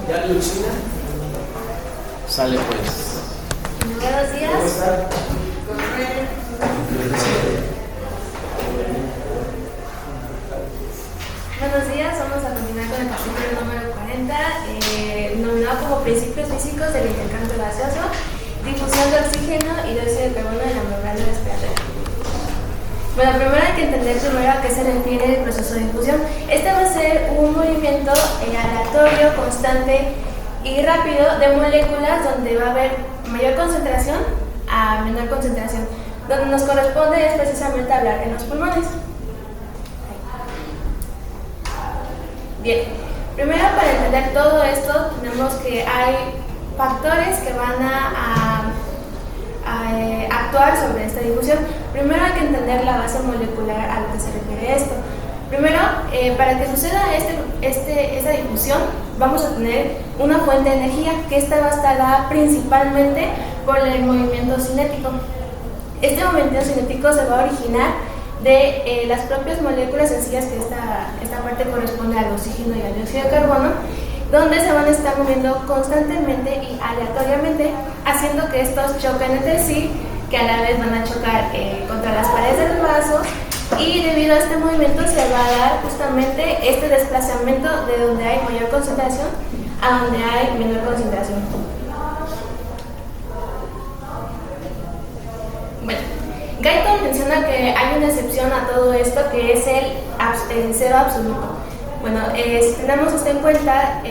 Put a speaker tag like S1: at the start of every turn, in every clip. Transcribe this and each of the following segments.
S1: ¿Ya Lucina? Sale pues.
S2: Buenos días.
S1: ¿Cómo están?
S2: Buenos días, vamos a continuar con el capítulo número 40, denominado como Principios Físicos del Intercambio Gaseoso, Difusión de Oxígeno y Dióxido de Carbono en la membrana respiratoria. Bueno, primero hay que entender primero a qué se refiere el proceso de difusión. Este va a ser un movimiento aleatorio, constante y rápido de moléculas donde va a haber mayor concentración a menor concentración. Donde nos corresponde es precisamente hablar en los pulmones. Bien, primero para entender todo esto tenemos que hay factores que van a actuar sobre esta difusión. Primero hay que entender la base molecular a lo que se refiere esto. Primero, para que suceda esta difusión, vamos a tener una fuente de energía que esta va a estar dada principalmente por el movimiento cinético. Este movimiento cinético se va a originar de las propias moléculas sencillas, que esta parte corresponde al oxígeno y al dióxido de carbono, donde se van a estar moviendo constantemente y aleatoriamente, haciendo que estos choquen entre sí, que a la vez van a chocar contra las paredes del vaso, y debido a este movimiento se va a dar justamente este desplazamiento de donde hay mayor concentración a donde hay menor concentración. Bueno, Guyton menciona que hay una excepción a todo esto, que es el cero absoluto. Bueno, si tenemos esto en cuenta,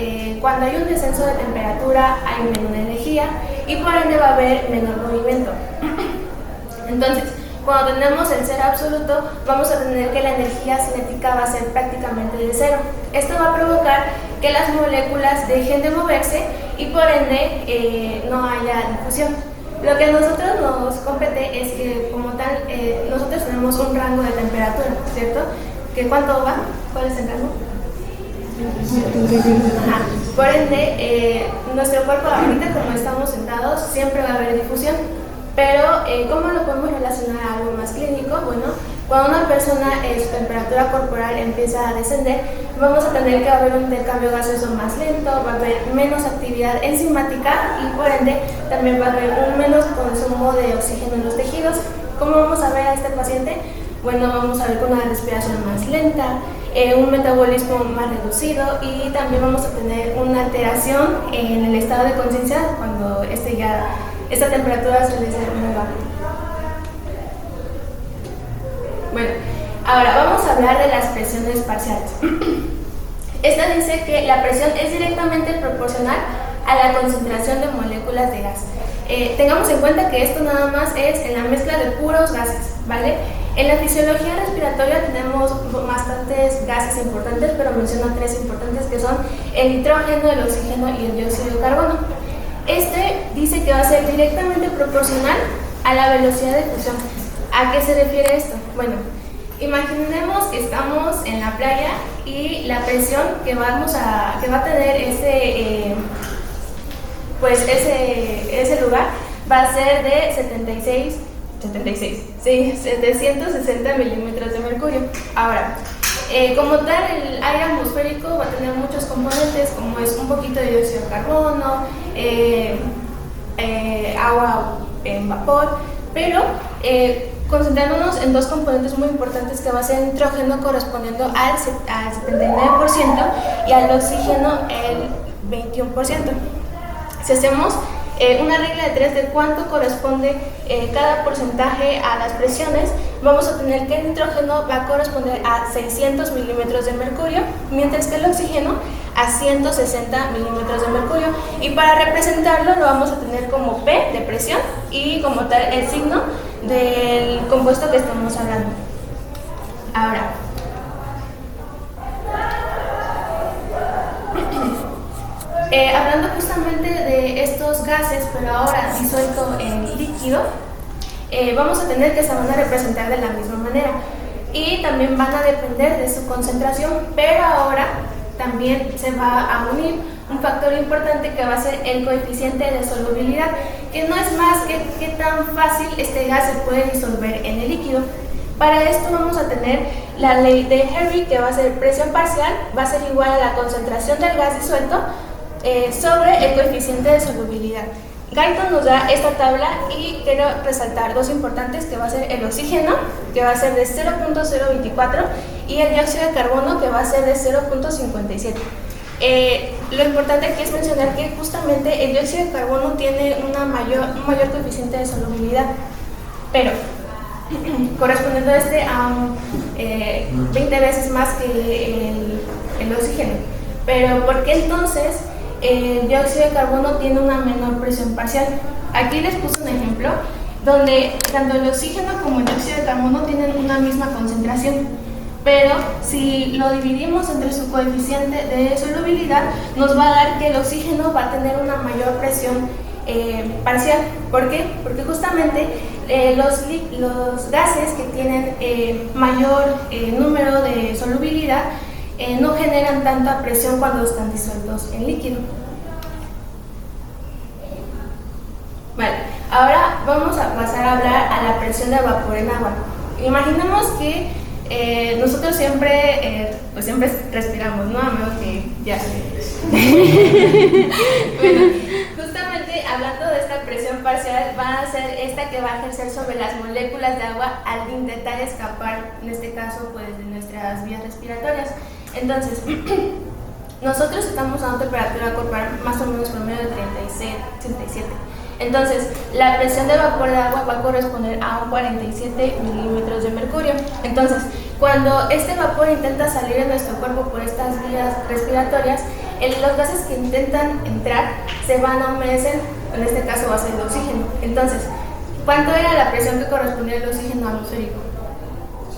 S2: cuando hay un descenso de temperatura hay menor energía y por ende va a haber menor movimiento. Entonces, cuando tenemos el cero absoluto, vamos a tener que la energía cinética va a ser prácticamente de cero. Esto va a provocar que las moléculas dejen de moverse y por ende no haya difusión. Lo que a nosotros nos compete es que, como tal, nosotros tenemos un rango de temperatura, ¿cierto? ¿Que cuánto va? ¿Cuál es el rango? Ajá. Por ende, nuestro cuerpo ahorita, como estamos sentados, siempre va a haber difusión. Pero, ¿cómo lo podemos relacionar a algo más clínico? Bueno, cuando una persona, su temperatura corporal empieza a descender, vamos a tener que haber un intercambio gaseoso más lento, va a haber menos actividad enzimática y por ende también va a haber un menos consumo de oxígeno en los tejidos. ¿Cómo vamos a ver a este paciente? Bueno, vamos a ver con una respiración más lenta, un metabolismo más reducido y también vamos a tener una alteración en el estado de conciencia cuando esta temperatura suele ser muy baja. Bueno, ahora vamos a hablar de las presiones parciales. Esta dice que la presión es directamente proporcional a la concentración de moléculas de gas. Tengamos en cuenta que esto nada más es en la mezcla de puros gases, ¿vale? En la fisiología respiratoria tenemos bastantes gases importantes, pero menciono tres importantes que son el nitrógeno, el oxígeno y el dióxido de carbono. Este dice que va a ser directamente proporcional a la velocidad de difusión. ¿A qué se refiere esto? Bueno, imaginemos que estamos en la playa y la presión que va a tener ese lugar va a ser de 760 milímetros de mercurio. Ahora, como tal, el aire atmosférico va a tener muchos componentes, como es un poquito de dióxido de carbono, agua en vapor, pero concentrándonos en dos componentes muy importantes, que va a ser el nitrógeno correspondiendo al 79% y al oxígeno el 21%. Si hacemos una regla de 3 de cuánto corresponde cada porcentaje a las presiones, vamos a tener que el nitrógeno va a corresponder a 600 milímetros de mercurio, mientras que el oxígeno a 160 milímetros de mercurio. Y para representarlo lo vamos a tener como P de presión y como tal el signo del compuesto que estamos hablando. Ahora, hablando justamente de estos gases, pero ahora disuelto en líquido, vamos a tener que se van a representar de la misma manera y también van a depender de su concentración, pero ahora también se va a unir un factor importante que va a ser el coeficiente de solubilidad, que no es más que qué tan fácil este gas se puede disolver en el líquido. Para esto vamos a tener la ley de Henry, que va a ser presión parcial, va a ser igual a la concentración del gas disuelto sobre el coeficiente de solubilidad. Guyton nos da esta tabla y quiero resaltar dos importantes, que va a ser el oxígeno, que va a ser de 0.024, y el dióxido de carbono, que va a ser de 0.57. Lo importante aquí es mencionar que justamente el dióxido de carbono tiene un mayor coeficiente de solubilidad, pero correspondiendo a 20 veces más que el oxígeno. Pero ¿por qué entonces el dióxido de carbono tiene una menor presión parcial? Aquí les puse un ejemplo donde tanto el oxígeno como el dióxido de carbono tienen una misma concentración, pero si lo dividimos entre su coeficiente de solubilidad, nos va a dar que el oxígeno va a tener una mayor presión parcial. ¿Por qué? Porque justamente los gases que tienen mayor número de solubilidad no generan tanta presión cuando están disueltos en líquido. Vale, ahora vamos a pasar a hablar a la presión de vapor en agua. Imaginemos que nosotros siempre respiramos, ¿no? A menos que ya. Bueno, justamente hablando de esta presión parcial, va a ser esta que va a ejercer sobre las moléculas de agua al intentar escapar, en este caso, pues, de nuestras vías respiratorias. Entonces, nosotros estamos a una temperatura corporal más o menos promedio de 36, 37. Entonces, la presión de vapor de agua va a corresponder a un 47 milímetros de mercurio. Entonces, cuando este vapor intenta salir de nuestro cuerpo por estas vías respiratorias, los gases que intentan entrar se van a humedecer, en este caso va a ser el oxígeno. Entonces, ¿cuánto era la presión que correspondía al oxígeno atmosférico?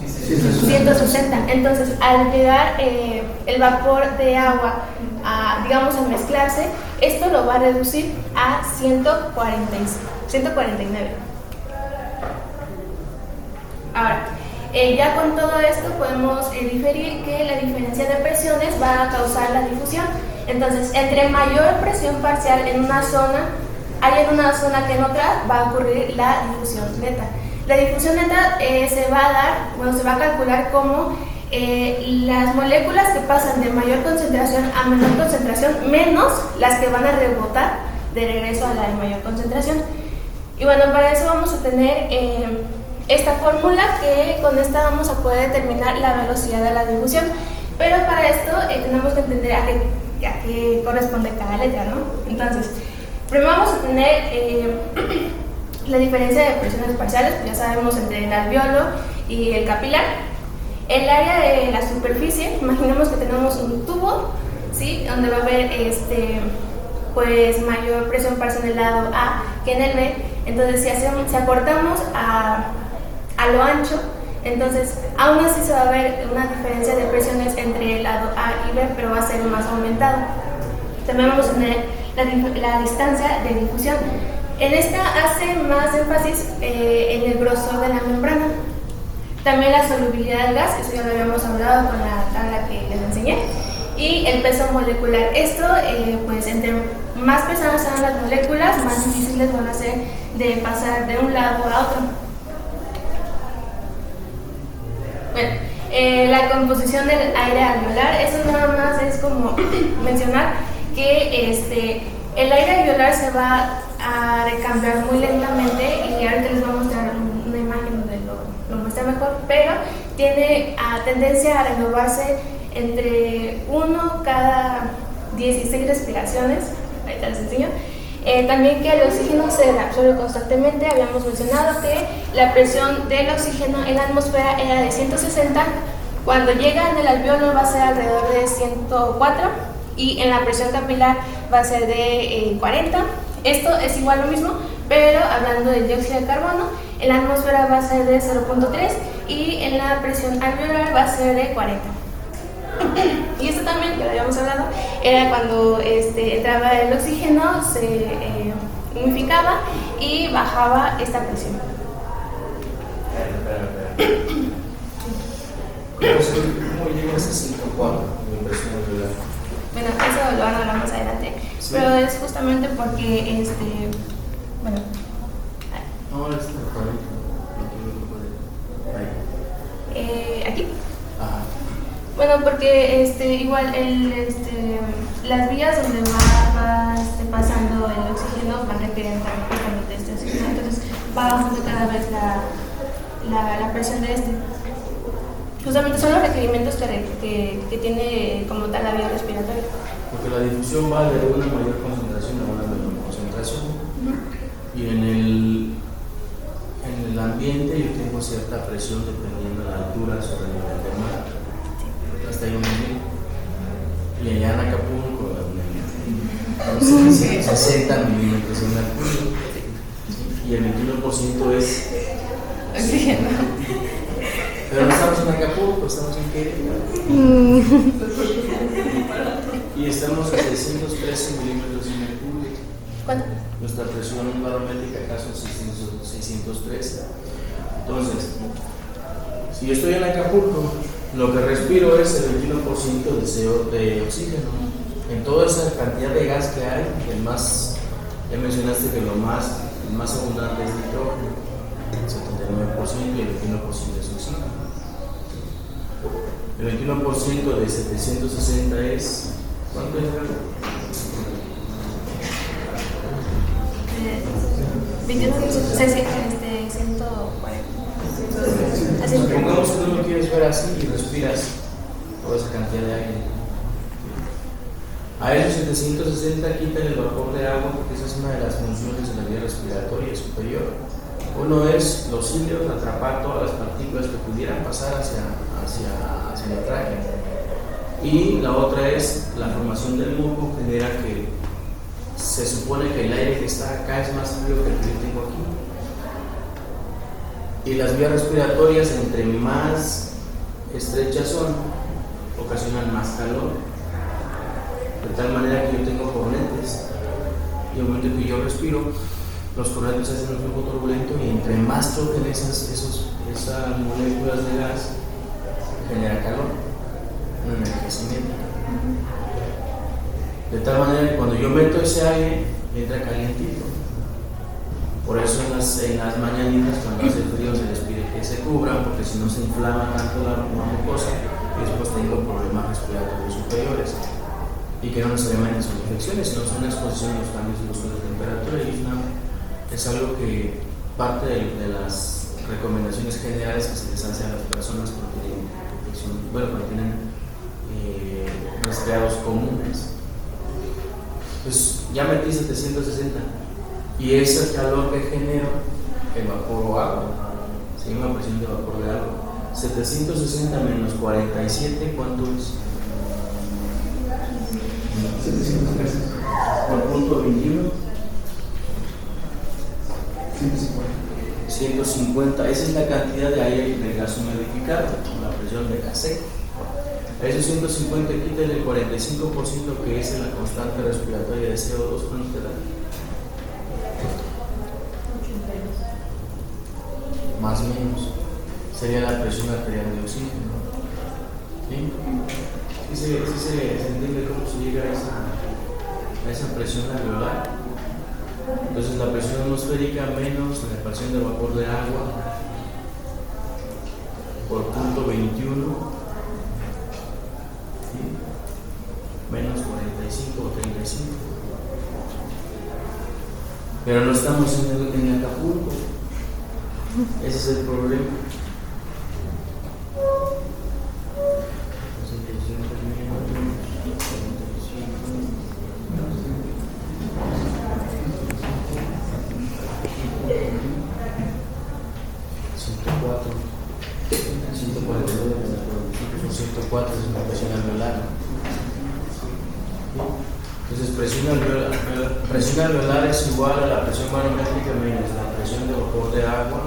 S2: 160. Entonces, al llegar el vapor de agua a mezclarse, esto lo va a reducir a 149. Ahora, ya con todo esto podemos diferir que la diferencia de presiones va a causar la difusión. Entonces, entre mayor presión parcial en una zona que en otra, va a ocurrir la difusión neta. La difusión neta se va a calcular como las moléculas que pasan de mayor concentración a menor concentración menos las que van a rebotar de regreso a la de mayor concentración. Y bueno, para eso vamos a tener esta fórmula, que con esta vamos a poder determinar la velocidad de la difusión. Pero para esto tenemos que entender a qué corresponde cada letra, ¿no? Entonces, primero vamos a tener la diferencia de presiones parciales, pues ya sabemos, entre el alveolo y el capilar. El área de la superficie, imaginemos que tenemos un tubo, ¿sí?, donde va a haber pues mayor presión parcial en el lado A que en el B. Entonces, si acortamos a lo ancho, entonces aún así se va a ver una diferencia de presiones entre el lado A y B, pero va a ser más aumentado. También vamos a tener la distancia de difusión. En esta hace más énfasis en el grosor de la membrana. También la solubilidad del gas, eso ya lo habíamos hablado con la tabla que les enseñé. Y el peso molecular. Esto, pues entre más pesadas sean las moléculas, más difíciles van a ser de pasar de un lado a otro. Bueno, la composición del aire alveolar, eso nada más es como mencionar que el aire alveolar se va a recambiar muy lentamente, y ahorita les voy a mostrar una imagen donde lo muestra mejor, pero tiene tendencia a renovarse entre 1 cada 16 respiraciones. Ahorita les enseño. También que el oxígeno se reabsorbe constantemente. Habíamos mencionado que la presión del oxígeno en la atmósfera era de 160, cuando llega en el alveolo va a ser alrededor de 104, y en la presión capilar va a ser de 40. Esto es igual lo mismo, pero hablando del dióxido de carbono, en la atmósfera va a ser de 0.3 y en la presión alveolar va a ser de 40. Y esto también, que lo habíamos hablado, era cuando entraba el oxígeno, se humidificaba y bajaba esta presión.
S1: ¿Cómo llega a ese 104 de presión alveolar?
S2: Bueno, eso lo van a hablar más adelante, sí. Pero es justamente porque, bueno...
S1: Ahora está
S2: ¿aquí?
S1: Ajá.
S2: Bueno, porque igual las vías donde va va bajando cada vez la presión de este. Justamente son los requerimientos que tiene como tal la vía respiratoria.
S1: Porque la difusión va de una mayor concentración a una menor concentración. Y en el ambiente yo tengo cierta presión dependiendo de la altura sobre el nivel del mar. Hasta ahí un nivel. Y allá en Acapulco, 60 milímetros de mercurio. Y el 21% es
S2: oxígeno.
S1: Pero no estamos en Acapulco, estamos en Querétaro. Y estamos a 613 milímetros de mercurio.
S2: ¿Cuánto?
S1: Nuestra presión barométrica acá son 613. Entonces, si yo estoy en Acapulco, lo que respiro es el 21% de oxígeno. En toda esa cantidad de gas que hay, ya mencionaste que el más abundante es nitrógeno, el 79%, y el 21% es oxígeno. El 21% de 760 es, ¿cuánto es?
S2: 140.
S1: Supongamos que tú lo quieres ver así y respiras toda esa cantidad de aire. A esos 760 quitan el vapor de agua, porque esa es una de las funciones de la vía respiratoria superior. Uno es los cilios, atrapar todas las partículas que pudieran pasar hacia la tráquea. Y la otra es la formación del moco, genera que se supone que el aire que está acá es más frío que el que yo tengo aquí. Y las vías respiratorias, entre más estrechas son, ocasionan más calor. De tal manera que yo tengo corrientes. Y al momento que yo respiro, los corrientes hacen un flujo turbulento, y entre más choquen esas moléculas de gas, genera calor, un enriquecimiento. De tal manera que cuando yo meto ese aire, entra calientito. Por eso en las mañanitas, cuando hace frío, se les pide que se cubran, porque si no se inflama tanto la mucosa, y después tengo problemas respiratorios superiores. Y que no necesariamente son infecciones, sino son una exposición a los cambios bruscos de temperatura, y es algo que parte de las recomendaciones generales que se les hace a las personas cuando tienen infección, cuando tienen resfriados comunes. Pues ya metí 760, y ese calor que genero, evaporo agua, se llama presión de vapor de agua. 760 menos 47, ¿cuánto es? 713 por punto 21, 150. Esa es la cantidad de aire de gas humidificado, la presión de gas seco. A esos 150 quítale el 45%, que es la constante respiratoria de CO2. ¿Cuánto te da? Más o menos sería la presión arterial de oxígeno. ¿Sí? ¿Sí se entiende cómo se llega a esa presión alveolar? Entonces la presión atmosférica menos la presión de vapor de agua por punto 21, ¿sí? Menos 45 o 35. Pero no estamos en Acapulco. Ese es el problema. Presión alveolar es igual a la presión barométrica menos la presión de vapor de agua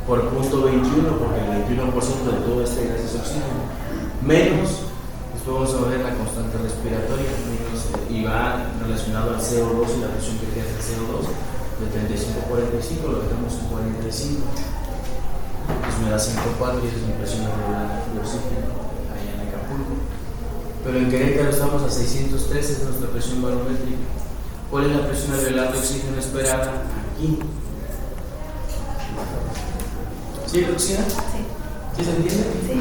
S1: por punto 21, porque el 21% de todo este gas es oxígeno, menos, después vamos a ver la constante respiratoria, y va relacionado al CO2 y la presión que ejerce el CO2, de 35 a 45, lo dejamos en 45, pues me da 104, y esa es mi presión alveolar de oxígeno allá en Acapulco. Pero en Querétaro estamos a 613, es nuestra presión barométrica. ¿Cuál es la presión alveolar de oxígeno esperada? Aquí. ¿Sí, Lucia?
S2: Sí.
S1: ¿Sí se entiende?
S2: Sí.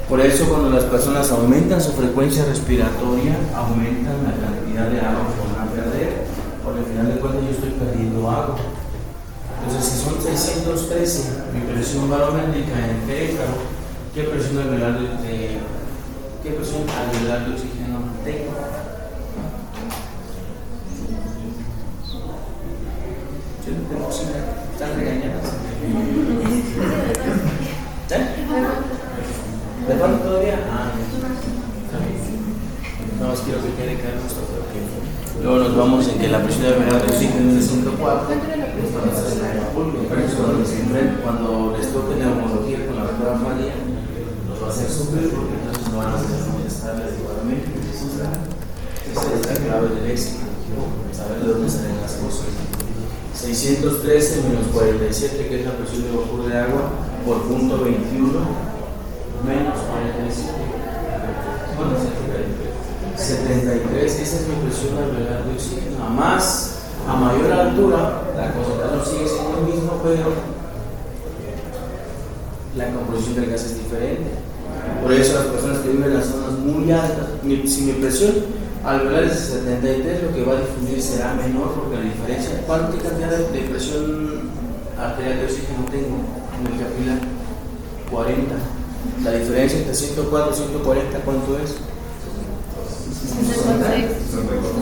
S1: Por eso cuando las personas aumentan su frecuencia respiratoria, aumentan la cantidad de agua que van a perder, porque al final de cuentas yo estoy perdiendo agua. Entonces, si 613, mi presión barométrica en Querétaro. ¿Qué presión alveolar de oxígeno tengo? Yo no tengo oxígeno, están regañadas. ¿De cuánto todavía? No, es quiero que quede claro esto porque luego nos vamos en que la presión alveolar de oxígeno es de 104. Cuando les toque neumología con la doctora María, nos va a hacer sufrir porque entonces no van a ser muy estables igualmente. Esa es la clave del éxito, saber de dónde salen las cosas. 613 menos 47, que es la presión de vapor de agua, por punto 21, menos 47. Bueno, 73, esa es mi presión alveolar de oxígeno. A mayor altura, la concentración sigue siendo lo mismo, pero la composición del gas es diferente. Por eso las personas que viven en las zonas muy altas, si mi presión alveolar es de 73, lo que va a difundir será menor porque la diferencia, ¿cuánta cantidad de presión arterial de oxígeno tengo en el capilar? 40. La diferencia entre 104 y 140, ¿cuánto es?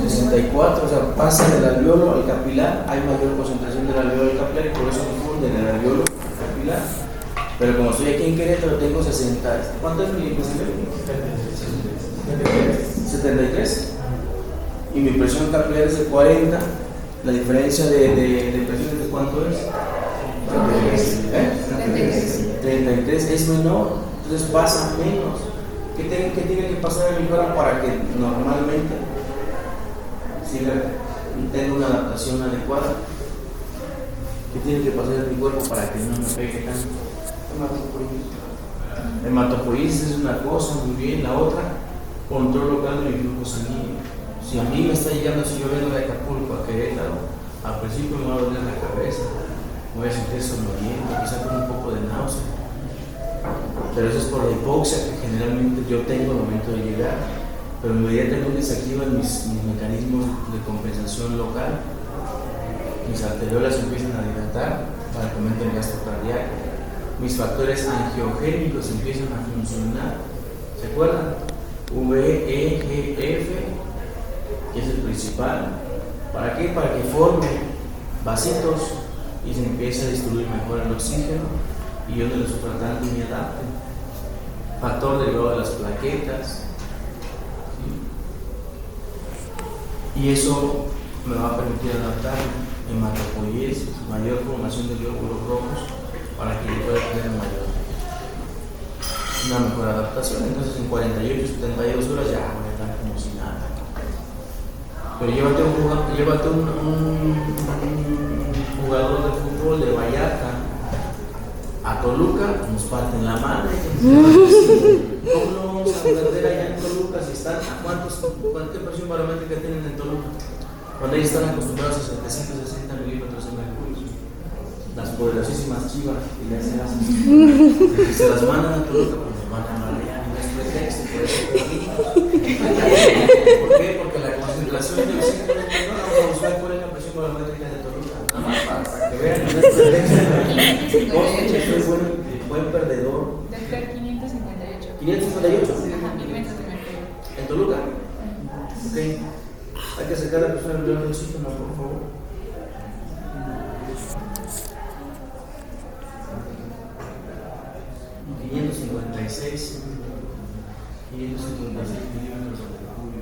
S1: 64, o sea, pasa del alveolo al capilar, hay mayor concentración del alveolo al capilar y por eso difunde en el alveolo al capilar. Pero como estoy aquí en Querétaro, tengo 60. ¿Cuánto es mi presión? 73. Y mi presión capilar es de 40. La diferencia de presión es de cuánto es? 33 es menor, entonces pasa menos. ¿Qué tiene que pasar en mi cuerpo para que normalmente tenga una adaptación adecuada? ¿Qué tiene que pasar en mi cuerpo para que no me pegue tanto? Hematopoiesis es una cosa, muy bien. La otra, control local de mi flujo sanguíneo. Si a mí me está llegando, si yo vengo de Acapulco a Querétaro, al principio me va a doler la cabeza, me voy a sentir somnoliento, quizá con un poco de náusea. Pero eso es por la hipoxia que generalmente yo tengo al momento de llegar, pero inmediatamente se activan mis mecanismos de compensación local, mis arteriolas empiezan a dilatar para que aumente el gasto cardíaco, mis factores angiogénicos empiezan a funcionar. ¿Se acuerdan? VEGF, que es el principal. ¿Para qué? Para que forme vasitos y se empiece a distribuir mejor el oxígeno y yo no lo sufra tanto y me adapte. Factor derivado de las plaquetas, ¿sí? Y eso me va a permitir adaptar hematopoiesis, mayor formación de glóbulos rojos para que yo pueda tener una mejor adaptación. Entonces en 48, 72 horas ya voy a estar como si nada. Pero llévate un jugador de fútbol de Vallarta a Toluca, nos parten la madre. ¿Cómo no vamos a perder allá en Toluca si están cuánta presión barométrica tienen en Toluca? Cuando ellos están acostumbrados a 760 milímetros de mercurio. Las poderosísimas chivas que le hacen así. Se las mandan a Toluca, pues nos mandan a allá. No es pretexto, por eso ¿por qué? Porque la concentración de oxígeno es menor. Vamos a buscar cuál es la presión barométrica de Toluca. Nada más para que vean, no es pretexto. Soy buen perdedor.
S3: Doctor, 558.
S1: 558.
S3: Milímetros de mercurio.
S1: ¿En Toluca? Ok. Hay que sacar la presión alveolar de oxígeno, por favor. milímetros de mercurio.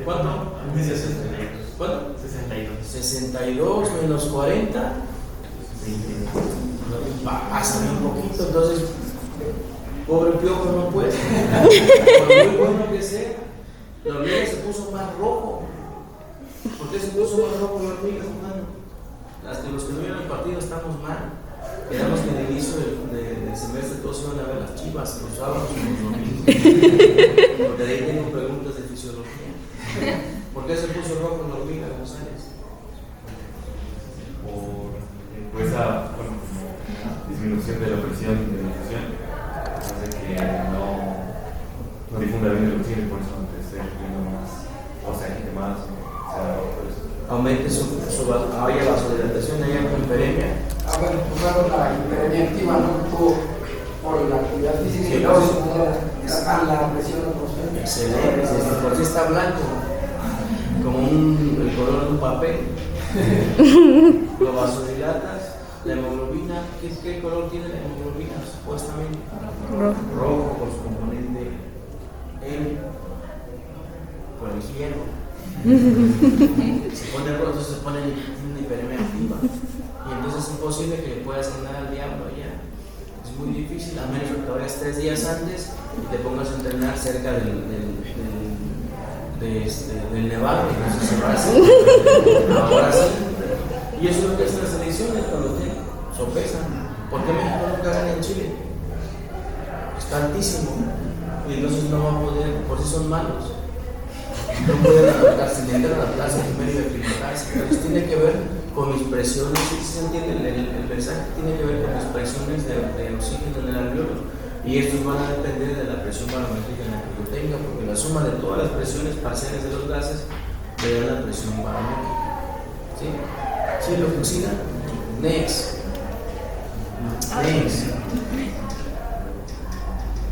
S1: ¿Cuánto? ¿Cuánto? 62 menos 40. Hasta un poquito, entonces, pobre piojo no puede. Por muy bueno que sea, la hormiga se puso más rojo. ¿Por qué se puso más rojo la hormiga, hermano? Hasta los que no vieron el partido estamos mal. Quedamos que en el inicio del semestre todos iban a ver las chivas, los sábados y los domingos. Porque de ahí tengo preguntas de fisiología. ¿Por qué se puso rojo la hormiga, González?
S4: Por esa disminución de la presión de la infusión hace que no difunda bien el oxígeno, por eso esté viendo más, o sea, que más, o sea, por eso.
S1: aumente haya vasodilatación, haya hiperemia.
S5: Bueno, pues la hiperemia activa, ¿no? Por la actividad física y luego la presión atmosférica.
S1: Excelente, por si está blanco, como el color de un papel. Lo vasodilatas, la hemoglobina, ¿qué color tiene la hemoglobina? Supuestamente rojo por su componente M, por el hierro. Se pone rojo, entonces se pone una hiperemia activa. Y entonces es imposible que le puedas hacer nada al diablo allá. Es muy difícil, a menos que te vayas 3 días antes y te pongas a entrenar cerca del nevado, y entonces se va a hacer. Ahora sí. Y eso es lo que hacen las elecciones cuando te sopesan. ¿Por qué México nunca gana en Chile? Está altísimo. Y entonces no va a poder, por si son malos. No pueden adaptarse, intentan adaptarse primero y aclimatarse. Entonces tiene que ver con mis presiones, si se entiende el mensaje, tiene que ver con mis presiones de oxígeno en el alveolo. Y estos van a depender de la presión barométrica en la que yo tenga, porque la suma de todas las presiones parciales de los gases me da la presión barométrica. ¿Sí? ¿Sí lo funciona? Next.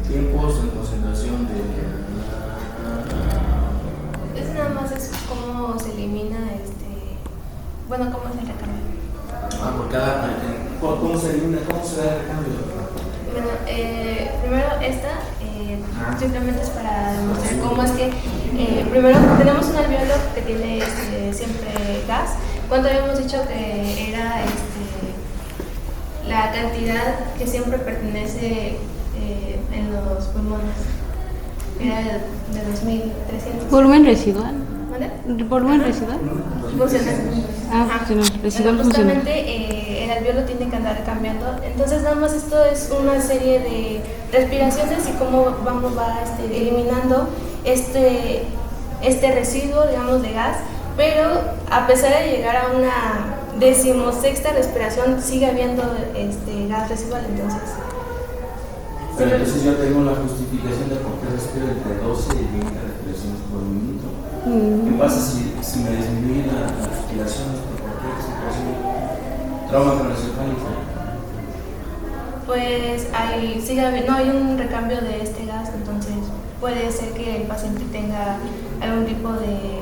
S1: Tiempos en concentración de...
S2: Es nada más es cómo se elimina bueno, cómo se recambia.
S1: Por cada... ¿Cómo se elimina? ¿Cómo se da el recambio?
S2: Bueno, primero simplemente es para demostrar cómo es que primero tenemos un alveolo que tiene siempre gas. ¿Cuánto habíamos dicho que era la cantidad que siempre pertenece en los pulmones? Era de 2.300.
S6: ¿Volumen residual?
S2: ¿Vale?
S6: ¿Volumen residual?
S2: Funcional.
S6: Funcional. Residual funcional.
S2: Justamente el alveolo tiene que andar cambiando. Entonces nada más esto es una serie de respiraciones y cómo va eliminando este residuo, digamos, de gas. Pero a pesar de llegar a una 16ª respiración, sigue habiendo gas residual.
S1: Pero entonces yo tengo la justificación de por qué respiro entre 12 y 20 respiraciones por minuto. ¿Qué pasa si me disminuye la respiración? ¿Por qué respiración? Trauma craneoencefálico.
S2: Pues hay un recambio de este gas, entonces puede ser que el paciente tenga algún tipo de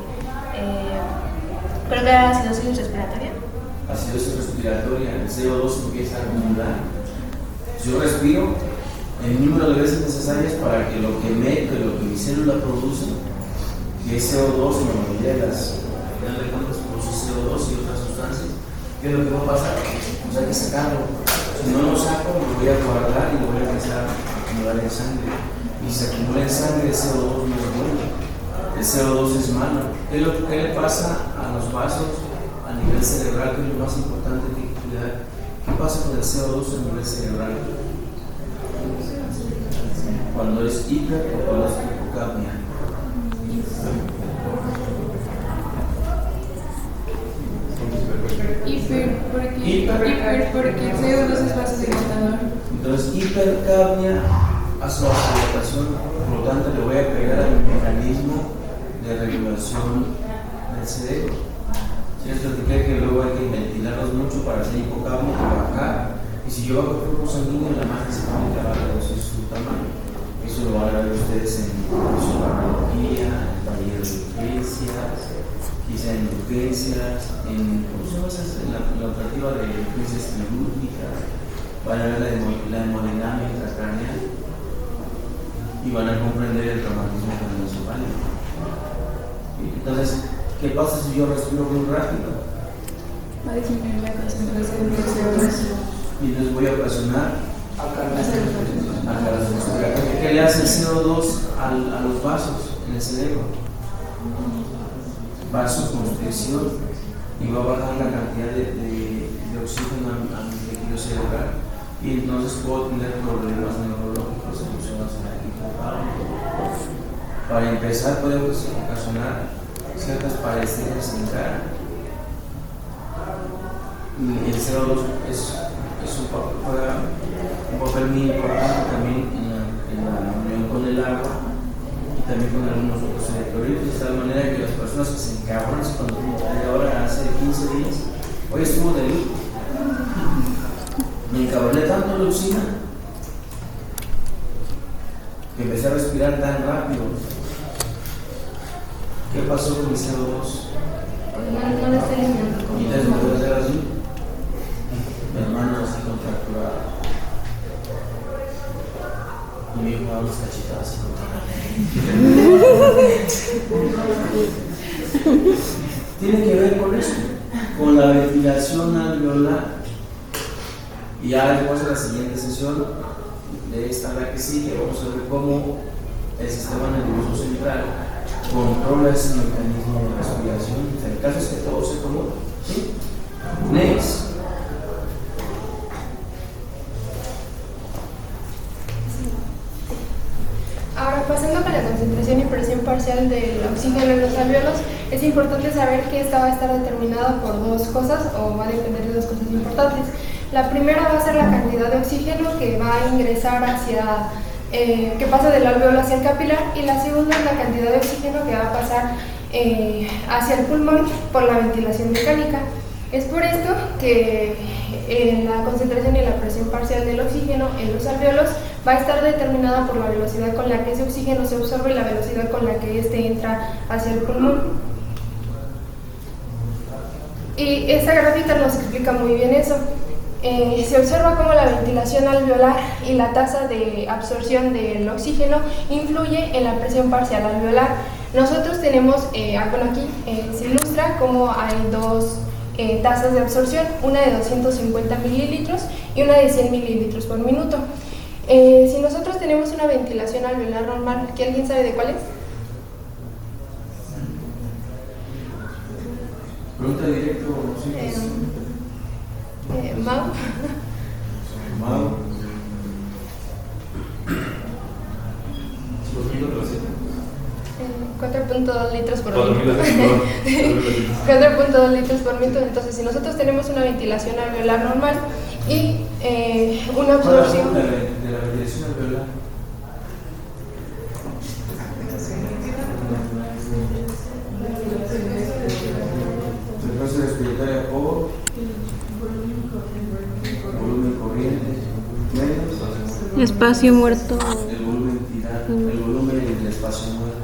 S2: creo que era acidosis respiratoria.
S1: Acidosis respiratoria, el CO2 empieza a acumular. Yo respiro el número de veces necesarias para que lo que mi célula produce, que es CO2, en la mayoría de las produce CO2 y otras sustancias, ¿qué es lo que va a pasar? Pues hay que sacarlo. Si no lo saco, lo voy a guardar y lo voy a empezar a acumular en sangre. Y si se acumula en sangre, el CO2 no es bueno. El CO2 es malo. ¿Qué le pasa a los vasos a nivel cerebral? Que es lo más importante que hay que cuidar. ¿Qué pasa con el CO2 a nivel cerebral? Cuando es hiper o cuando es hipocapnia.
S3: Hiper porque el CO2 es vasodilatador.
S1: Entonces, hipercapnia hace vasodilatación, por lo tanto le voy a pegar al mecanismo de regulación del cerebro. Si les platiqué que luego hay que ventilarlos mucho para hacer hipocapnia y bajar, y si yo hago flujo sanguíneo, la marca se pone a reducir su tamaño. Eso lo van a ver ustedes en su barología, en el taller de urgencias, quizá en urgencias, en la operativa de urgencias quirúrgicas, van a ver la hemodinámica intracraneal y van a comprender el traumatismo craneoencefálico. Entonces, ¿qué pasa si yo respiro muy rápido?
S3: Va a disminuir la concentración de CO2.
S1: Y entonces voy a ocasionar ¿qué le hace el CO2 a los vasos en el cerebro? Vasoconstricción, y va a bajar la cantidad de oxígeno al tejido cerebral, y entonces puedo tener problemas neurológicos asociados a la hipocapnia. Para empezar, puede ocasionar ciertas parestesias en cara. Y el CO2 juega un papel muy importante también en la unión con el agua y también con algunos otros electrolitos, de tal manera que las personas que se encabronan cuando media hora hace 15 días, hoy estuvo de luto. Me encabroné tanto de oxina que empecé a respirar tan rápido. ¿Qué pasó con mi CO2?
S2: No lo estoy eliminando.
S1: ¿Y te puedo hacer así? Mi hermano así contracturado. Y mi hijo a unas cachetadas así contracturado. Tiene que ver con eso, con la ventilación alveolar. Y ya después de la siguiente sesión de esta la que sigue, vamos a ver cómo el sistema nervioso central controla ese mecanismo de respiración. El caso es que todo se coloca. ¿Sí? Next.
S3: Ahora, pasando con la concentración y presión parcial del oxígeno en los alvéolos, es importante saber que esta va a estar determinada por dos cosas, o va a depender de dos cosas importantes. La primera va a ser la cantidad de oxígeno que va a ingresar hacia, que pasa del alvéolo hacia el capilar, y la segunda es la cantidad de oxígeno que va a pasar hacia el pulmón por la ventilación mecánica. Es por esto que la concentración y la presión parcial del oxígeno en los alvéolos va a estar determinada por la velocidad con la que ese oxígeno se absorbe y la velocidad con la que éste entra hacia el pulmón. Y esta gráfica nos explica muy bien eso. Se observa cómo la ventilación alveolar y la tasa de absorción del oxígeno influye en la presión parcial alveolar. Nosotros tenemos, bueno, aquí se ilustra cómo hay dos tasas de absorción, una de 250 mililitros y una de 100 mililitros por minuto. Si nosotros tenemos una ventilación alveolar normal, ¿que alguien sabe de cuál es?
S1: Pregunta directo, sí.
S3: Mau.
S1: Mau.
S3: 4.2 litros por
S4: Todo
S3: minuto. 4.2 litros por minuto. Entonces, si nosotros tenemos una ventilación alveolar normal y una absorción.
S1: ¿Cuál es de la ventilación alveolar? Frecuencia respiratoria por volumen corriente menos
S6: Espacio muerto.
S1: el volumen tirado, el volumen del espacio muerto.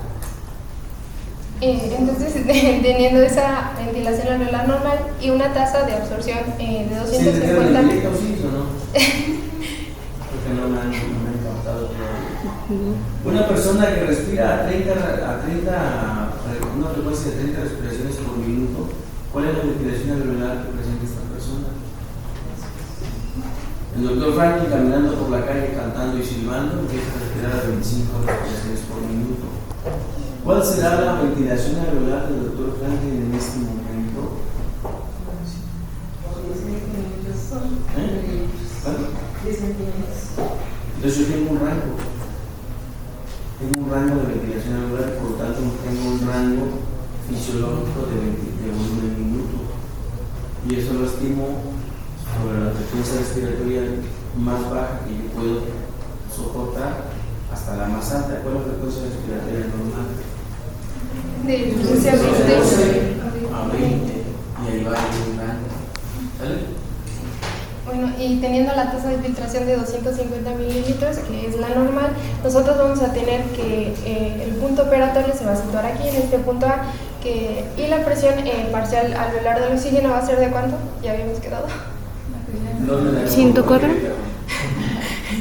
S3: Entonces, teniendo esa ventilación alveolar normal y una tasa de absorción de 250
S1: ¿Sí directo, sí o no? Porque no me han captado todavía. Una persona que respira a 30, una frecuencia de 30 respiraciones por minuto, ¿cuál es la ventilación alveolar que presenta esta persona? El doctor Franklin, caminando por la calle cantando y silbando, empieza a respirar a 25 respiraciones por minuto. ¿Cuál será la ventilación alveolar del doctor Franklin en este momento? Entonces yo tengo un rango. Tengo un rango de ventilación alveolar, por lo tanto tengo un rango fisiológico de volumen minuto. Y eso lo estimo sobre la frecuencia respiratoria más baja que yo puedo soportar hasta la más alta. ¿Cuál es la frecuencia respiratoria normal?
S3: de 12 a 20.
S1: A 20, y ahí va un rango. ¿Sale?
S3: Bueno, y teniendo la tasa de filtración de 250 mililitros, que es la normal, nosotros vamos a tener que el punto operatorio se va a situar aquí, en este punto A, y la presión parcial alveolar del oxígeno va a ser ¿de cuánto? Ya habíamos quedado.
S6: 104.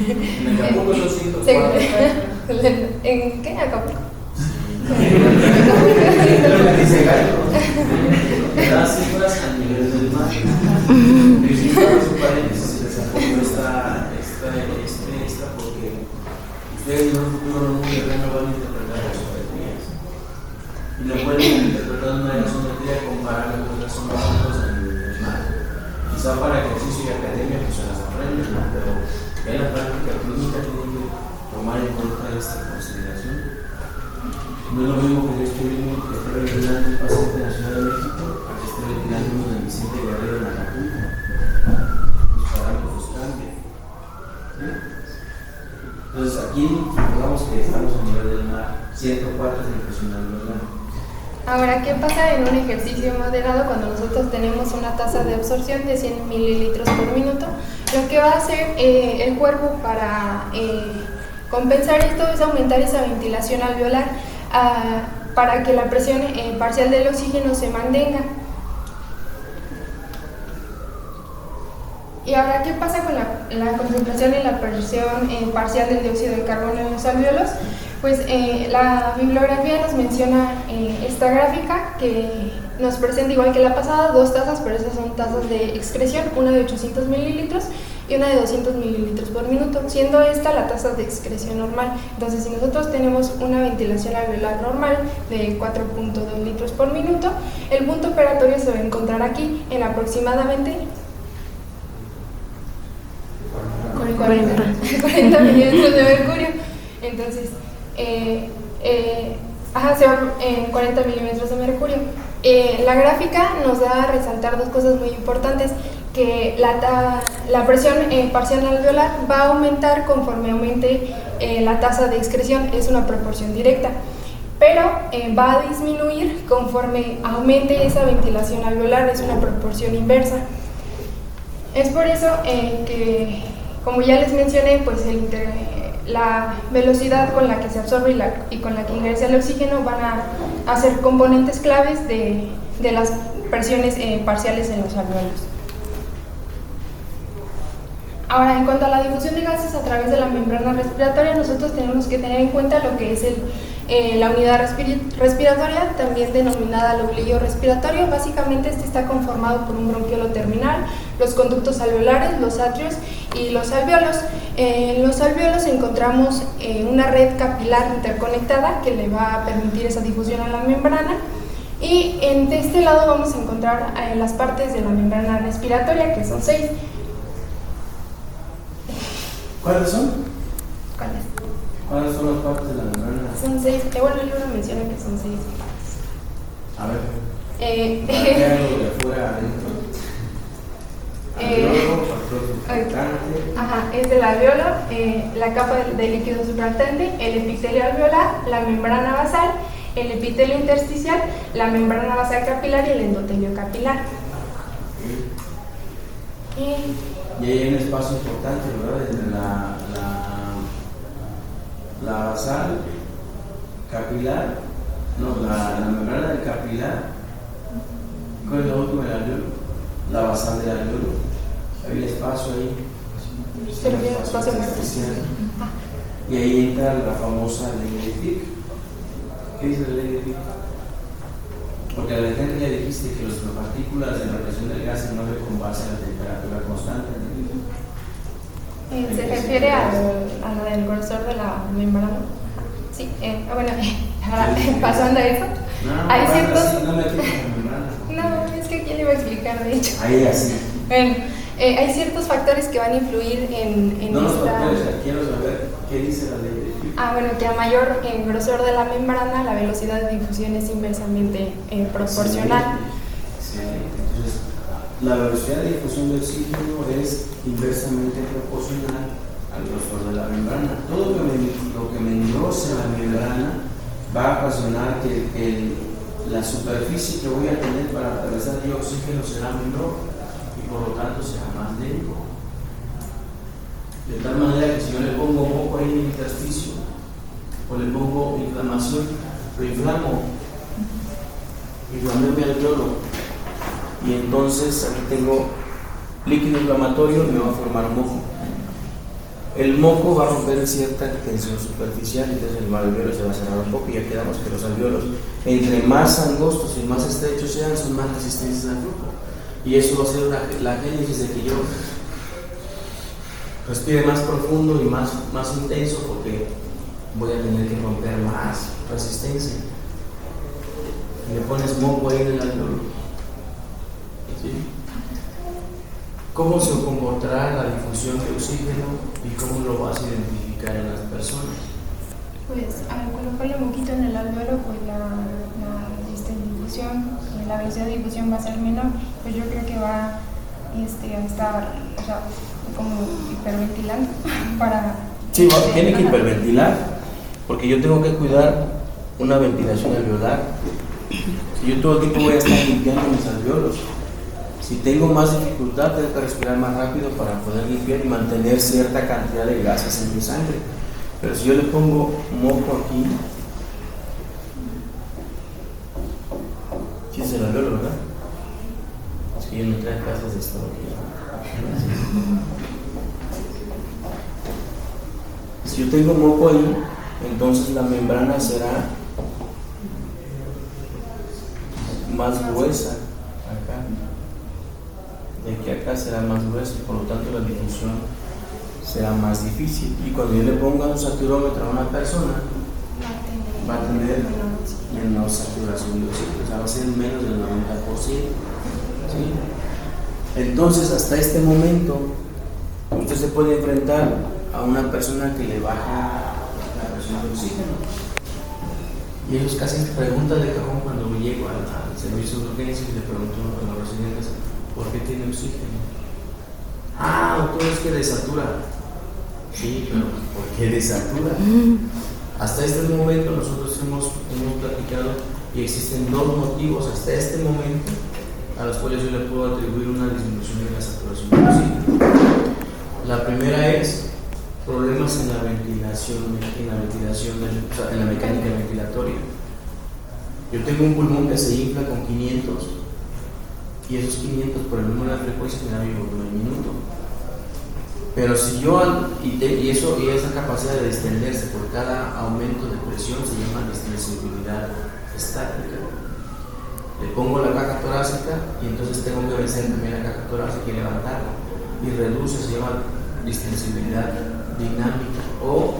S1: En Acapulco son 104.
S3: ¿En qué? Acapulco.
S1: Dice Gallo. Las cifras a nivel del mar. Necesitamos un paréntesis y les apoyo esta porque ustedes en un futuro muy terreno van a interpretar las geometrías. Y lo pueden interpretar de una geometría comparable con las ondas a nivel del mar. Quizá para ejercicio y academia pues se las aprenden, ¿no? Pero en la práctica clínica tienen que tomar en cuenta esta consideración. No es lo mismo que yo esté retirando un paciente en la Ciudad de México a que esté retirando uno de Vicente Guerrero en Acapulco. Los parámetros cambian. ¿Sí? Entonces aquí, digamos que estamos a nivel del mar, 104 es la presión alveolar.
S3: Ahora, ¿qué pasa en un ejercicio moderado cuando nosotros tenemos una tasa de absorción de 100 mililitros por minuto? Lo que va a hacer el cuerpo para compensar esto es aumentar esa ventilación alveolar para que la presión parcial del oxígeno se mantenga. Y ahora, ¿qué pasa con la concentración y la presión parcial del dióxido de carbono en los alvéolos? Pues la bibliografía nos menciona esta gráfica que nos presenta, igual que la pasada, dos tazas, pero esas son tazas de excreción, una de 800 mililitros y una de 200 mililitros por minuto, siendo esta la tasa de excreción normal. Entonces, si nosotros tenemos una ventilación alveolar normal de 4.2 litros por minuto, el punto operatorio se va a encontrar aquí en aproximadamente 40 milímetros de mercurio. Entonces, se va en 40 milímetros de mercurio. La gráfica nos da a resaltar dos cosas muy importantes, que la presión parcial alveolar va a aumentar conforme aumente la tasa de excreción, es una proporción directa, pero va a disminuir conforme aumente esa ventilación alveolar, es una proporción inversa. Es por eso que, como ya les mencioné, pues la velocidad con la que se absorbe y con la que ingresa el oxígeno van a ser componentes claves de las presiones parciales en los alvéolos. Ahora, en cuanto a la difusión de gases a través de la membrana respiratoria, nosotros tenemos que tener en cuenta lo que es la unidad respiratoria, también denominada lobulillo respiratorio. Básicamente este está conformado por un bronquiolo terminal, los conductos alveolares, los atrios y los alvéolos. En los alvéolos encontramos una red capilar interconectada que le va a permitir esa difusión a la membrana, y de este lado vamos a encontrar las partes de la membrana respiratoria, que son 6.
S1: ¿Cuáles son?
S3: ¿Cuáles?
S1: ¿Cuáles son las partes de la membrana?
S3: Son 6. Bueno, el libro menciona que son 6.
S1: A ver. ¿Qué algo de afuera adentro?
S3: Es el alveolo, la capa de líquido surfactante, el epitelio alveolar, la membrana basal, el epitelio intersticial, la membrana basal capilar y el endotelio capilar.
S1: Y ahí hay un espacio importante, ¿verdad? Entre la basal capilar, la membrana del capilar. ¿Cuál es la última del alveolo? La basal del alveolo. Hay un espacio ahí. Un espacio artificial. Y ahí entra la famosa ley de Fick. ¿Qué dice la ley de Fick? Porque a la gente ya dijiste que las partículas de la presión del gas se mueven con base a la temperatura constante.
S3: Se refiere a lo del grosor de la membrana. Sí, bueno, pasando a eso, hay ciertos... No, es que quién iba a explicar, de hecho.
S1: Ahí así.
S3: Bueno, hay ciertos factores que van a influir en
S1: no
S3: esta...
S1: quiero saber qué dice la ley de Fick.
S3: Bueno, que a mayor grosor de la membrana, la velocidad de difusión es inversamente proporcional.
S1: Sí. Entonces, la velocidad de difusión del oxígeno es inversamente proporcional al grosor de la membrana. Todo lo que me engrose la membrana va a ocasionar que la superficie que voy a tener para atravesar el oxígeno será menor y por lo tanto será más lento. De tal manera que si yo le pongo moco ahí en el intersticio o le pongo inflamación, lo inflamé mi alveolo, y entonces aquí tengo líquido inflamatorio y me va a formar moco. El moco va a romper cierta tensión superficial, entonces el alveolo se va a cerrar un poco y ya quedamos que los alveolos, entre más angostos y más estrechos sean, son más resistentes al flujo. Y eso va a ser la génesis de que yo respire más profundo y más intenso, porque voy a tener que romper más resistencia. Y le pones moco ahí en el alveolo. ¿Sí? ¿Cómo se comportará la difusión de oxígeno y cómo lo vas a identificar en las personas?
S3: Pues al colocarle moquito en el alveolo, pues la difusión, la velocidad de difusión va a ser menor. Pues yo creo que va a estar, como hiperventilando para...
S1: Sí, tiene que hiperventilar, porque yo tengo que cuidar una ventilación alveolar Si yo todo el tiempo voy a estar limpiando mis alvéolos, si tengo más dificultad, tengo que respirar más rápido para poder limpiar y mantener cierta cantidad de gases en mi sangre. Pero si yo le pongo moco aquí, sí es el alvéolo, ¿verdad? Es que yo no traigo clases de histología. Si yo tengo moco ahí, entonces la membrana será más gruesa acá. De aquí a acá será más gruesa y por lo tanto la difusión será más difícil. Y cuando yo le ponga un saturómetro a una persona, va a tener menos saturación de oxígeno, o sea, va a ser menos del 90%. ¿Sí? Entonces, hasta este momento, usted se puede enfrentar a una persona que le baja la presión de oxígeno. Y ellos casi preguntan de cajón cuando llego al servicio de urgencia y le pregunto a los residentes, ¿por qué tiene oxígeno? Doctor, es que desatura. Sí, pero ¿por qué desatura? Hasta este momento nosotros hemos platicado y existen dos motivos hasta este momento a los cuales yo le puedo atribuir una disminución de la saturación de oxígeno. La primera es problemas en la ventilación, en la mecánica ventilatoria. Yo tengo un pulmón que se infla con 500 y esos 500 por el número de frecuencia me da mi volumen minuto. Pero si yo, y esa capacidad de distenderse por cada aumento de presión se llama distensibilidad estática. Le pongo la caja torácica y entonces tengo que vencer también la caja torácica y levantarla. Y reduce, se llama distensibilidad dinámica o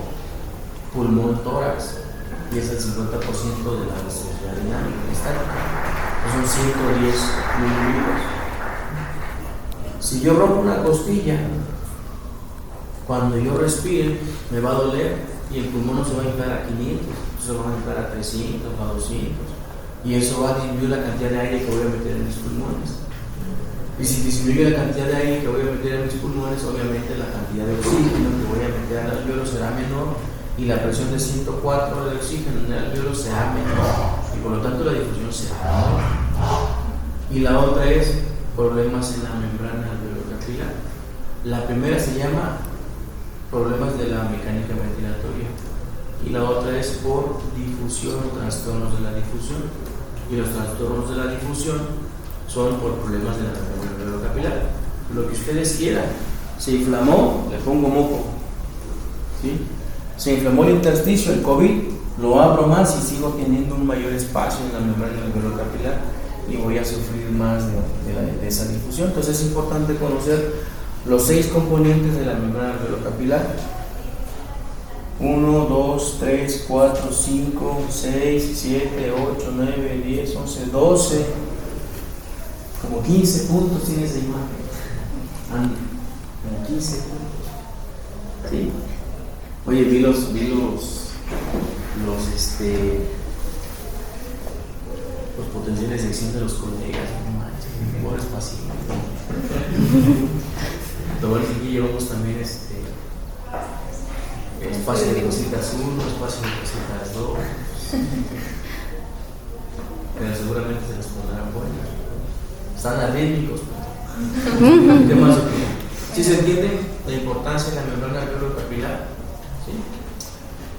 S1: pulmón tórax. Y es el 50% de la distensibilidad dinámica estática. Son 110 mililitros. Si yo rompo una costilla, cuando yo respire, me va a doler y el pulmón no se va a inflar a 500, se va a inflar a 300, a 200. Y eso va a disminuir la cantidad de aire que voy a meter en mis pulmones. Y si disminuye la cantidad de aire que voy a meter en mis pulmones, obviamente la cantidad de oxígeno que voy a meter al alvéolo será menor y la presión de 104 de oxígeno en el alvéolo será menor y por lo tanto la difusión será menor. Y la otra es problemas en la membrana alveolo-capilar. La primera se llama problemas de la mecánica ventilatoria y la otra es por difusión o trastornos de la difusión, y los trastornos de la difusión son por problemas de la membrana alveolo-capilar. Lo que ustedes quieran. Se inflamó, le pongo moco, ¿sí? Se inflamó el intersticio, el COVID, lo abro más y sigo teniendo un mayor espacio en la membrana alveolo-capilar y voy a sufrir más de esa difusión. Entonces es importante conocer los 6 componentes de la membrana alveolo-capilar: 1, 2, 3, 4, 5, 6, 7, 8, 9, 10, 11, 12, como 15 puntos tiene esa imagen. Como 15 puntos. ¿Sí? Oye, vi los potenciales de acción de los colegas, no manches, pobres pacientes. Todo el que llevamos también espacio de cositas 1, espacio de cositas 2, pero seguramente se les pondrán buenas. Están arrítmicos. ¿Qué más opinan? ¿Sí se entiende la importancia de la membrana alveolo-capilar? ¿Sí?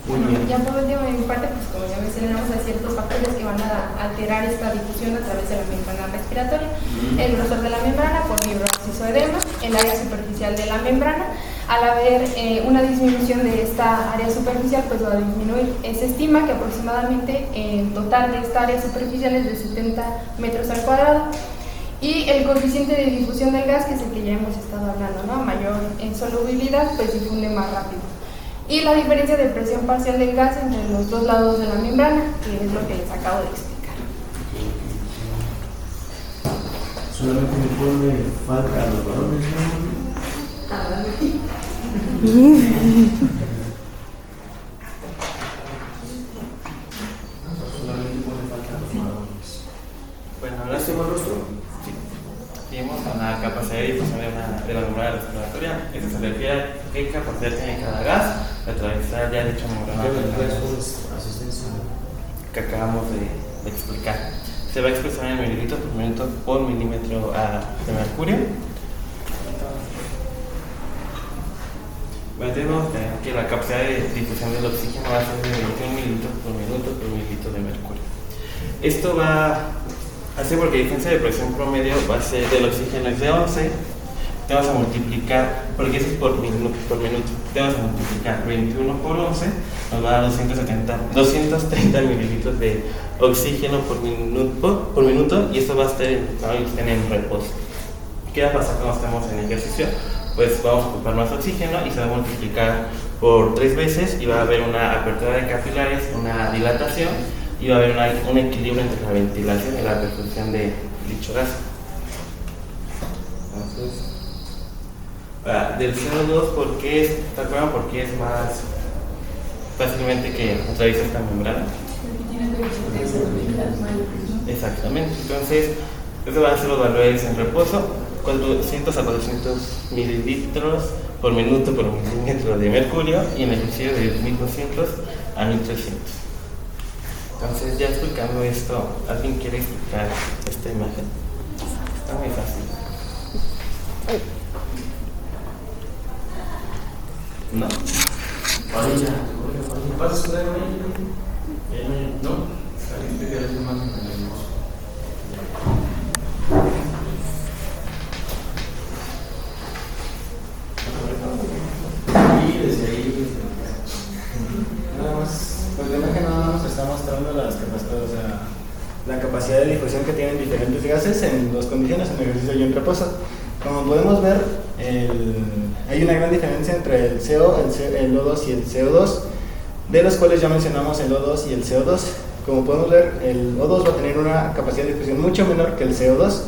S1: Muy bien.
S3: Ya por último, en mi parte, pues como ya mencionamos, hay ciertos factores que van a alterar esta difusión a través de la membrana respiratoria. El grosor de la membrana por fibrosis o edema, el área superficial de la membrana. Al haber una disminución de esta área superficial, pues va a disminuir. Se estima que aproximadamente el total de esta área superficial es de 70 metros al cuadrado. Y el coeficiente de difusión del gas, que es el que ya hemos estado hablando, ¿no? Mayor en solubilidad, pues difunde más rápido. Y la diferencia de presión parcial del gas entre los dos lados de la membrana, que es lo que les acabo de explicar.
S1: Solamente me falta a los varones, ¿no? Solamente puede faltar a los varones.
S4: Bueno, ahora sí, seguimos con la capacidad de difusión de la membrana respiratoria. Esto se refiere a qué capacidad tiene cada gas de atravesar ya dicha membrana
S1: asistencia
S4: que acabamos de explicar. se va a expresar en mililitros por minuto por milímetro de mercurio. Tenemos que la capacidad de difusión del oxígeno va a ser de 21 mililitros por mililitro de mercurio. Esto va a ser porque la diferencia de presión promedio va a ser del oxígeno es de 11. Te vas a multiplicar, porque eso es por minuto, te vas a multiplicar 21 por 11, nos va a dar 230 mililitros de oxígeno por minuto, y esto va a estar en reposo. ¿Qué va a pasar cuando estamos en ejercicio? Pues vamos a ocupar más oxígeno y se va a multiplicar por 3 veces y va a haber una apertura de capilares, una dilatación, y va a haber un equilibrio entre la ventilación y la perfusión de dicho gas. Entonces, del CO2, ¿por qué? ¿Te acuerdan por qué es más fácilmente que atraviesa esta membrana? Exactamente. Entonces, estos van a ser los valores en reposo: 400 a 400 mililitros por minuto por milímetro de mercurio, y en ejercicio de 1200 a 1300. Entonces, ya explicando esto, ¿alguien quiere explicar esta imagen? Está muy fácil. ¿No?
S1: Padilla, ¿pasas por ahí? ¿No? ¿Alguien explica esa imagen? Y desde ahí,
S7: nada más, pues la imagen nada más está mostrando la capacidad de difusión que tienen diferentes gases en dos condiciones, en ejercicio y en reposo. Como podemos ver, hay una gran diferencia entre el O2 y el CO2, de los cuales ya mencionamos el O2 y el CO2. Como podemos ver, el O2 va a tener una capacidad de difusión mucho menor que el CO2,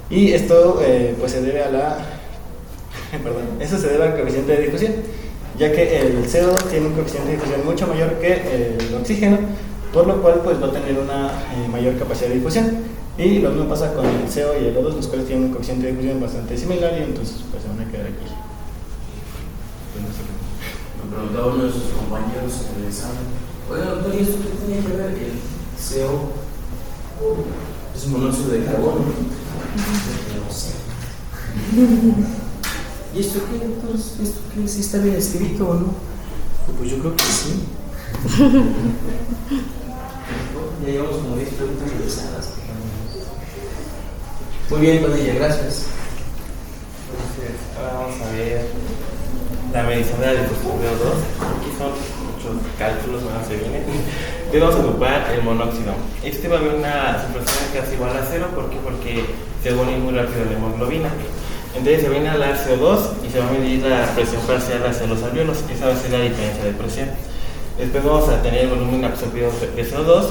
S7: y esto pues se debe a eso se debe al coeficiente de difusión, ya que el CO2 tiene un coeficiente de difusión mucho mayor que el oxígeno, por lo cual pues va a tener una mayor capacidad de difusión. Y lo mismo pasa con el CO y el O2, los cuales tienen un coeficiente de difusión bastante similar, y entonces pues se van a quedar aquí.
S1: Me preguntaba uno de sus compañeros en el examen: oiga, doctor, ¿y esto qué tiene que ver? El CO es monóxido de carbono. No sé. ¿Y esto qué, entonces? ¿Esto qué? ¿Sí está bien escrito o no? Pues yo creo que sí. Ya llevamos como 10 preguntas realizadas. Muy bien, Padilla, gracias.
S4: Entonces, ahora vamos a ver la medición de la difusión de O2. Aquí son muchos cálculos, se vienen. Entonces vamos a ocupar el monóxido. Este va a haber una separación casi igual a 0. ¿Por qué? Porque se va a unir muy rápido la hemoglobina. Entonces se va a inhalar CO2 y se va a medir la presión parcial hacia los alvéolos. Esa va a ser la diferencia de presión. Después vamos a tener el volumen absorbido de CO2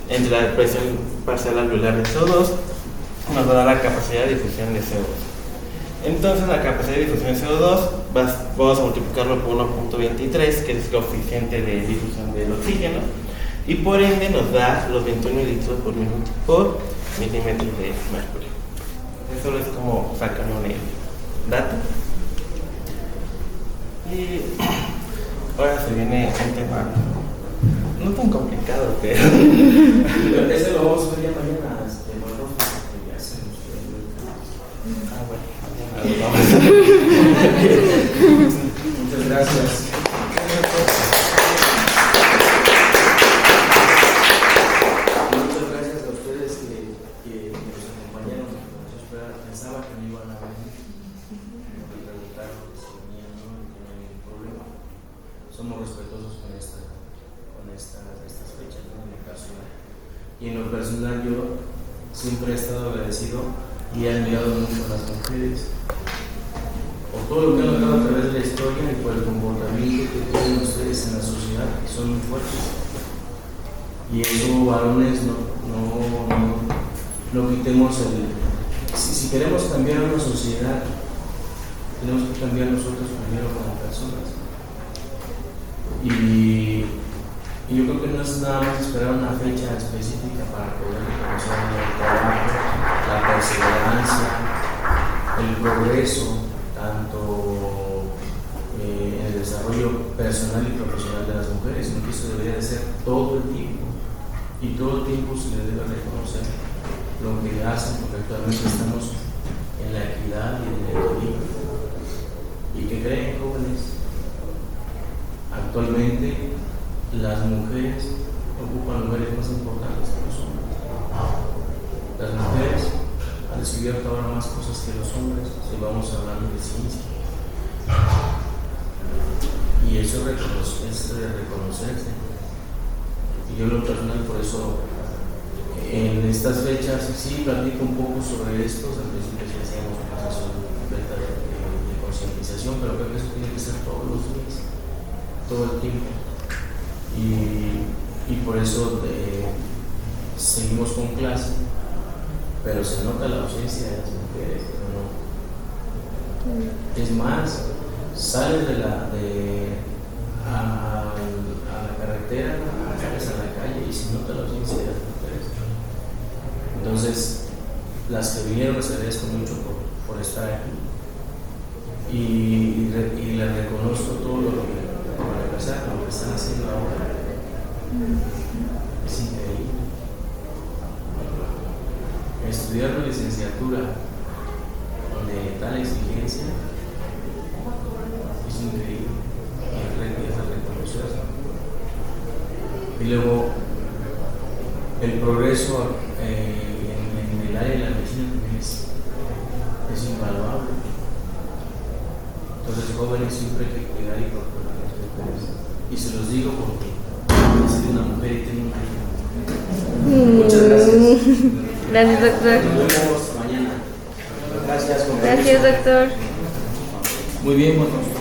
S4: entre la presión parcial alveolar de CO2. Nos va a dar la capacidad de difusión de CO2. Entonces, la capacidad de difusión de CO2 vamos a multiplicarlo por 1.23, que es el coeficiente de difusión del oxígeno, y por ende nos da los 21 litros por minuto por milímetro de mercurio. Eso es como sacar un dato. Y ahora se viene un tema no tan complicado, pero
S1: ese lo vamos a ver ya mañana. Muchas gracias. Muchas gracias a ustedes que nos acompañaron. Yo pensaba que no iban a venir. Me preguntaron si venían, ¿no? Y que no hay ningún problema. Somos respetuosos con estas fechas, ¿no? En lo personal. Y en lo personal yo siempre he estado agradecido y he admirado mucho a las mujeres por todo lo que han logrado a través de la historia y por el comportamiento que tienen ustedes en la sociedad, que son muy fuertes. Y eso, varones, no quitemos si queremos cambiar una sociedad, tenemos que cambiar nosotros primero como personas. Y yo creo que no es nada más esperar una fecha específica para poder comenzar el trabajo, la perseverancia, el progreso, tanto en el desarrollo personal y profesional de las mujeres, sino que eso debería de ser todo el tiempo, y todo el tiempo se le debe reconocer lo que hacen, porque actualmente estamos en la equidad y en el equilibrio. ¿Y qué creen, jóvenes? Actualmente las mujeres ocupan lugares más importantes que los hombres. Las mujeres han descubierto ahora más cosas que los hombres, si vamos hablando de ciencia. Y eso es de reconocerse. Y yo en lo personal, por eso, en estas fechas sí platico un poco sobre esto. Al principio sí hacíamos un proceso de concientización, pero creo que eso tiene que ser todos los días, todo el tiempo. Y por eso seguimos con clase, pero se nota la ausencia de las mujeres, ¿no? Es más, sales a la carretera, sales a la calle y se nota la ausencia de las mujeres. Entonces, las que vinieron les agradezco mucho por estar aquí y les reconozco todo lo que están haciendo ahora. Es increíble. Estudiar una licenciatura de tal exigencia es increíble. Y es reconocerlo. Y luego el progreso en el área de la medicina también es invaluable. Entonces, jóvenes, siempre hay que cuidar y procurar las mujeres. Y se los digo porque he sido una mujer y tengo un hijo. Muchas gracias.
S6: Gracias, doctor.
S1: Nos vemos mañana. Gracias, compañeros.
S6: Gracias, doctor.
S1: Muy bien, bueno.